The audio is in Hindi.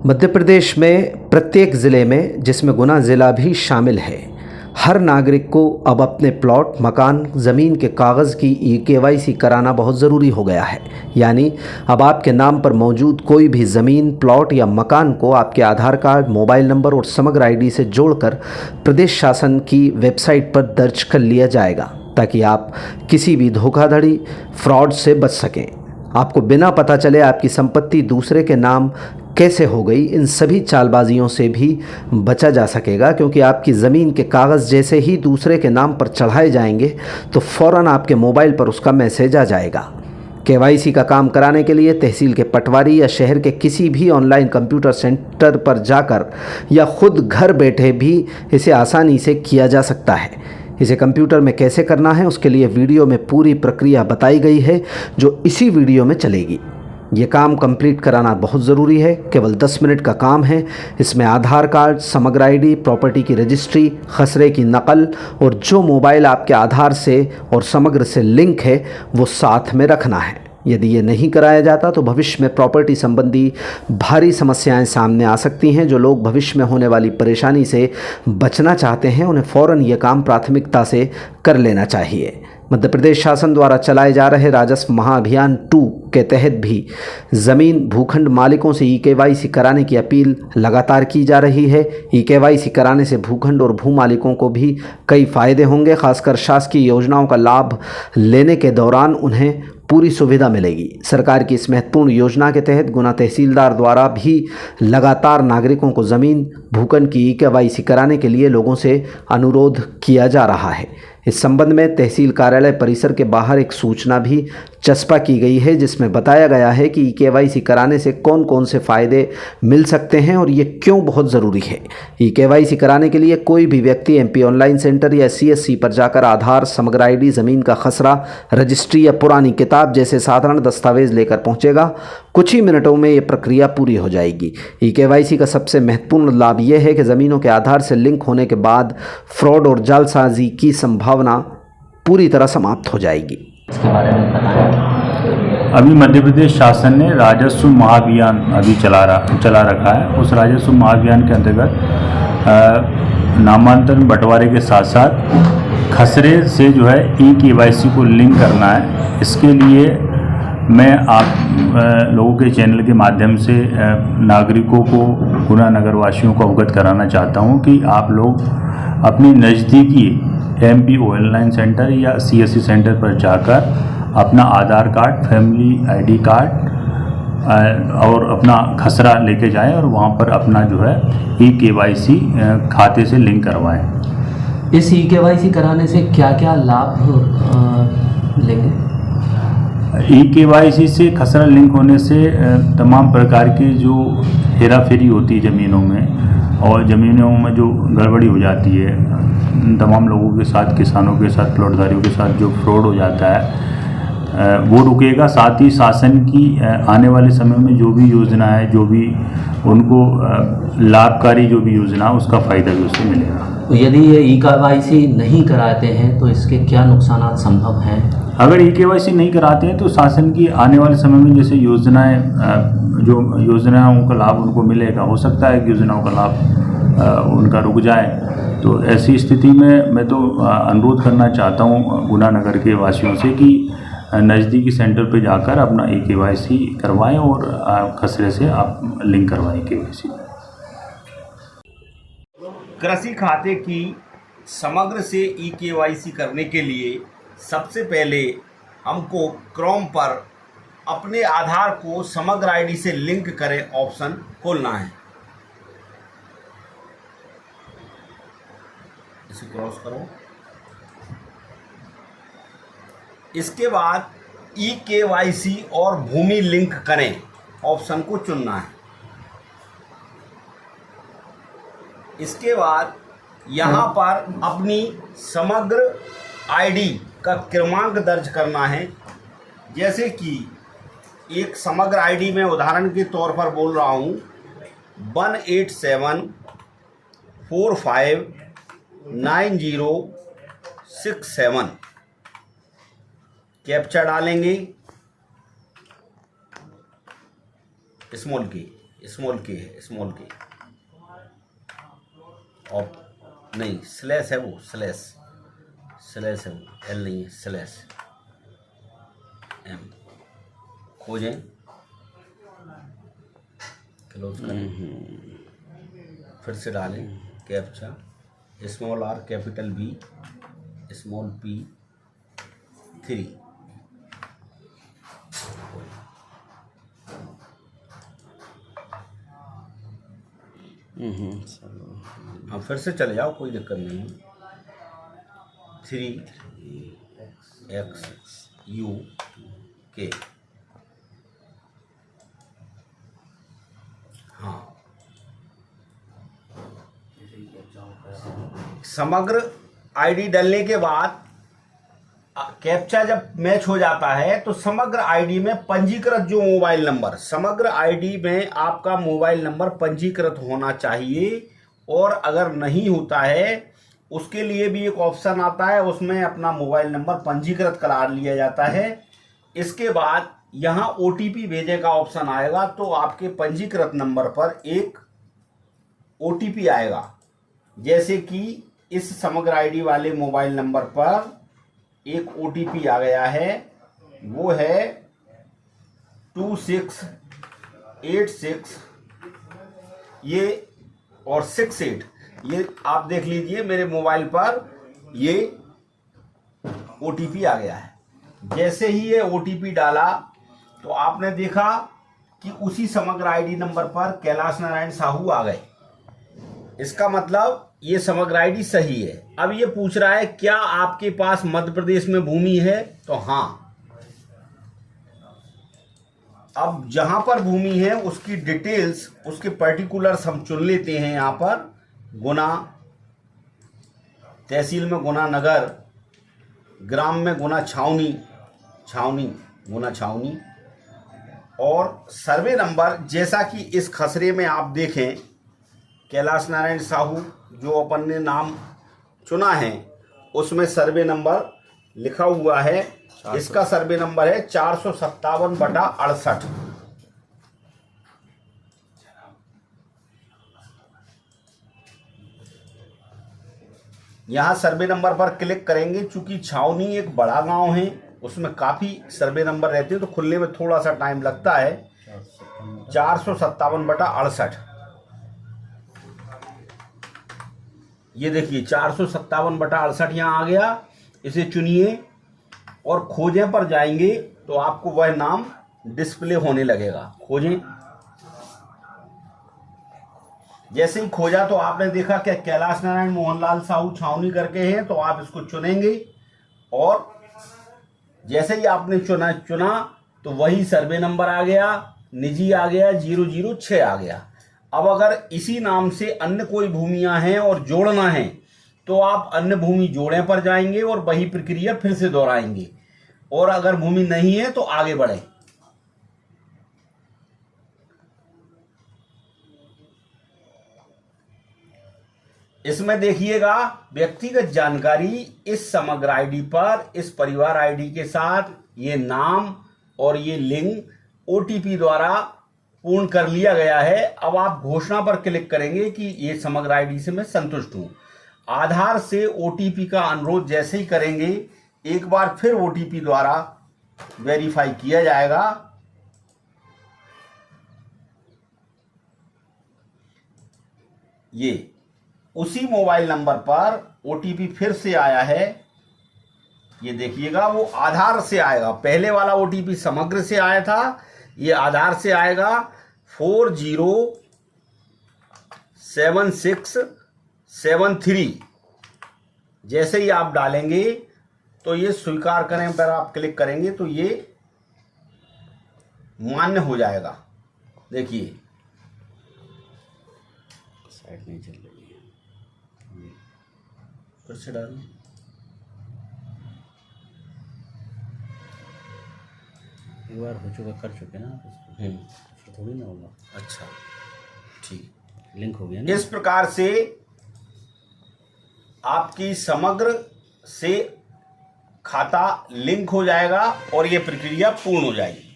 मध्य प्रदेश में प्रत्येक ज़िले में, जिसमें गुना ज़िला भी शामिल है, हर नागरिक को अब अपने प्लॉट, मकान, ज़मीन के कागज़ की KYC कराना बहुत ज़रूरी हो गया है। यानी अब आपके नाम पर मौजूद कोई भी ज़मीन, प्लॉट या मकान को आपके आधार कार्ड, मोबाइल नंबर और समग्र ID से जोड़कर प्रदेश शासन की वेबसाइट पर दर्ज कर लिया जाएगा, ताकि आप किसी भी धोखाधड़ी, फ्रॉड से बच सकें। आपको बिना पता चले आपकी संपत्ति दूसरे के नाम कैसे हो गई, इन सभी चालबाजियों से भी बचा जा सकेगा, क्योंकि आपकी ज़मीन के कागज़ जैसे ही दूसरे के नाम पर चढ़ाए जाएंगे तो फ़ौरन आपके मोबाइल पर उसका मैसेज आ जाएगा। KYC का काम कराने के लिए तहसील के पटवारी या शहर के किसी भी ऑनलाइन कंप्यूटर सेंटर पर जाकर या खुद घर बैठे भी इसे आसानी से किया जा सकता है। इसे कंप्यूटर में कैसे करना है, उसके लिए वीडियो में पूरी प्रक्रिया बताई गई है, जो इसी वीडियो में चलेगी। ये काम कंप्लीट कराना बहुत ज़रूरी है। केवल 10 मिनट का काम है। इसमें आधार कार्ड, समग्र ID, प्रॉपर्टी की रजिस्ट्री, खसरे की नकल और जो मोबाइल आपके आधार से और समग्र से लिंक है वो साथ में रखना है। यदि ये नहीं कराया जाता तो भविष्य में प्रॉपर्टी संबंधी भारी समस्याएं सामने आ सकती हैं। जो लोग भविष्य में होने वाली परेशानी से बचना चाहते हैं, उन्हें फ़ौरन ये काम प्राथमिकता से कर लेना चाहिए। मध्य प्रदेश शासन द्वारा चलाए जा रहे राजस्व महाअभियान 2 के तहत भी ज़मीन, भूखंड मालिकों से KYC कराने की अपील लगातार की जा रही है। KYC कराने से भूखंड और भू मालिकों को भी कई फ़ायदे होंगे। खासकर शासकीय योजनाओं का लाभ लेने के दौरान उन्हें पूरी सुविधा मिलेगी। सरकार की इस महत्वपूर्ण योजना के तहत गुना तहसीलदार द्वारा भी लगातार नागरिकों को ज़मीन, भूखंड की KYC कराने के लिए लोगों से अनुरोध किया जा रहा है। इस संबंध में तहसील कार्यालय परिसर के बाहर एक सूचना भी चस्पा की गई है, जिसमें बताया गया है कि KYC कराने से कौन कौन से फ़ायदे मिल सकते हैं और ये क्यों बहुत ज़रूरी है। KYC कराने के लिए कोई भी व्यक्ति MP ऑनलाइन सेंटर या CSC पर जाकर आधार, समग्र ID, ज़मीन का खसरा, रजिस्ट्री या पुरानी किताब जैसे साधारण दस्तावेज लेकर पहुंचेगा। कुछ ही मिनटों में ये प्रक्रिया पूरी हो जाएगी। KYC का सबसे महत्वपूर्ण लाभ ये है कि ज़मीनों के आधार से लिंक होने के बाद फ्रॉड और जालसाजी की संभावना पूरी तरह समाप्त हो जाएगी। इसके बारे में बताएं। अभी मध्य प्रदेश शासन ने राजस्व महाअभियान अभी चला रखा है। उस राजस्व महाअभियान के अंतर्गत नामांतरण बंटवारे के साथ साथ खसरे से जो है KYC को लिंक करना है। इसके लिए मैं आप लोगों के चैनल के माध्यम से नागरिकों को, गुना नगर वासियों को अवगत कराना चाहता हूं कि आप लोग अपनी नज़दीकी MP ऑनलाइन सेंटर या CSC सेंटर पर जाकर अपना आधार कार्ड, फैमिली ID कार्ड और अपना खसरा लेके जाएं और वहां पर अपना जो है KYC खाते से लिंक करवाएं। इस KYC कराने से क्या क्या लाभ लेंगे? KYC से खसरा लिंक होने से तमाम प्रकार की जो हेरा फेरी होती है ज़मीनों में, और ज़मीनों में जो गड़बड़ी हो जाती है, तमाम लोगों के साथ, किसानों के साथ, प्लॉटधारियों के साथ जो फ्रॉड हो जाता है वो रुकेगा। साथ ही शासन की आने वाले समय में जो भी योजना है, जो भी उनको लाभकारी जो भी योजना है, उसका फ़ायदा भी उससे मिलेगा। तो यदि ये KYC नहीं कराते हैं तो इसके क्या नुकसान संभव हैं? अगर KYC नहीं कराते हैं तो शासन की आने वाले समय में जैसे योजनाएं, जो योजनाओं का लाभ उनको मिलेगा, हो सकता है कि योजनाओं का लाभ उनका रुक जाए। तो ऐसी स्थिति में मैं तो अनुरोध करना चाहता हूं गुना नगर के वासियों से कि नज़दीकी सेंटर पर जाकर अपना KYC करवाएं और खसरे से आप लिंक करवाएं KYC। कृषि खाते की समग्र से KYC करने के लिए सबसे पहले हमको क्रोम पर अपने आधार को समग्र ID से लिंक करें ऑप्शन खोलना है। इसे क्रॉस करो। इसके बाद KYC और भूमि लिंक करें ऑप्शन को चुनना है। इसके बाद यहाँ पर अपनी समग्र ID का क्रमांक दर्ज करना है। जैसे कि एक समग्र ID में उदाहरण के तौर पर बोल रहा हूँ 187459067। कैप्चा डालेंगे स्मॉल की। स्मॉल के है, स्मॉल के और नहीं स्लैश है वो, स्लैश है वो, एल नहीं है, स्लैश एम। खोजें, क्लोज करें, फिर से डालें captcha, small R capital B small P 3। हाँ फिर से चले जाओ, कोई दिक्कत नहीं है। 3XU के, हाँ समग्र आईडी डालने के बाद कैप्चा जब मैच हो जाता है तो समग्र आईडी में पंजीकृत जो मोबाइल नंबर, समग्र आईडी में आपका मोबाइल नंबर पंजीकृत होना चाहिए। और अगर नहीं होता है उसके लिए भी एक ऑप्शन आता है, उसमें अपना मोबाइल नंबर पंजीकृत करा लिया जाता है। इसके बाद यहाँ OTP भेजे का ऑप्शन आएगा, तो आपके पंजीकृत नंबर पर एक OTP आएगा। जैसे कि इस समग्र आईडी वाले मोबाइल नंबर पर एक OTP आ गया है, वो है 2686 ये और 68। ये आप देख लीजिए मेरे मोबाइल पर ये OTP आ गया है। जैसे ही ये OTP डाला तो आपने देखा कि उसी समग्र आईडी नंबर पर कैलाश नारायण साहू आ गए। इसका मतलब ये समग्र आईडी सही है। अब ये पूछ रहा है क्या आपके पास मध्य प्रदेश में भूमि है, तो हाँ। अब जहां पर भूमि है उसकी डिटेल्स, उसके पर्टिकुलर्स हम चुन लेते हैं। यहाँ पर गुना, तहसील में गुना नगर, ग्राम में गुना छावनी, गुना छावनी, और सर्वे नंबर जैसा कि इस खसरे में आप देखें कैलाश नारायण साहू जो अपन ने नाम चुना है उसमें सर्वे नंबर लिखा हुआ है। इसका सर्वे नंबर है 457/68। यहाँ सर्वे नंबर पर क्लिक करेंगे। चूंकि छावनी एक बड़ा गांव है, उसमें काफ़ी सर्वे नंबर रहते हैं तो खुलने में थोड़ा सा टाइम लगता है। 457/68 ये देखिए 457/68 यहाँ आ गया। इसे चुनिए और खोजें पर जाएंगे तो आपको वह नाम डिस्प्ले होने लगेगा। खोजें, जैसे ही खोजा तो आपने देखा कि कैलाश नारायण मोहनलाल साहू छावनी करके हैं, तो आप इसको चुनेंगे और जैसे ही आपने चुना तो वही सर्वे नंबर आ गया, निजी आ गया, 006 आ गया। अब अगर इसी नाम से अन्य कोई भूमियां हैं और जोड़ना है तो आप अन्य भूमि जोड़े पर जाएंगे और वही प्रक्रिया फिर से दोहराएंगे। और अगर भूमि नहीं है तो आगे बढ़े। इसमें देखिएगा व्यक्तिगत जानकारी इस समग्र आईडी पर इस परिवार आईडी के साथ ये नाम और ये लिंक OTP द्वारा पूर्ण कर लिया गया है। अब आप घोषणा पर क्लिक करेंगे कि ये समग्र आईडी से मैं संतुष्ट हूं। आधार से OTP का अनुरोध जैसे ही करेंगे एक बार फिर OTP द्वारा वेरीफाई किया जाएगा। ये उसी मोबाइल नंबर पर OTP फिर से आया है। ये देखिएगा वो आधार से आएगा। पहले वाला OTP समग्र से आया था, ये आधार से आएगा 407673। जैसे ही आप डालेंगे तो ये स्वीकार करें पर आप क्लिक करेंगे तो ये मान्य हो जाएगा। देखिए साइड नहीं चल रही है, फिर से डालें। एक बार हो चुका, कर चुके ना, फिर थोड़ी ना होगा। अच्छा ठीक, लिंक हो गया ना। इस प्रकार से आपकी समग्र से खाता लिंक हो जाएगा और ये प्रक्रिया पूर्ण हो जाएगी।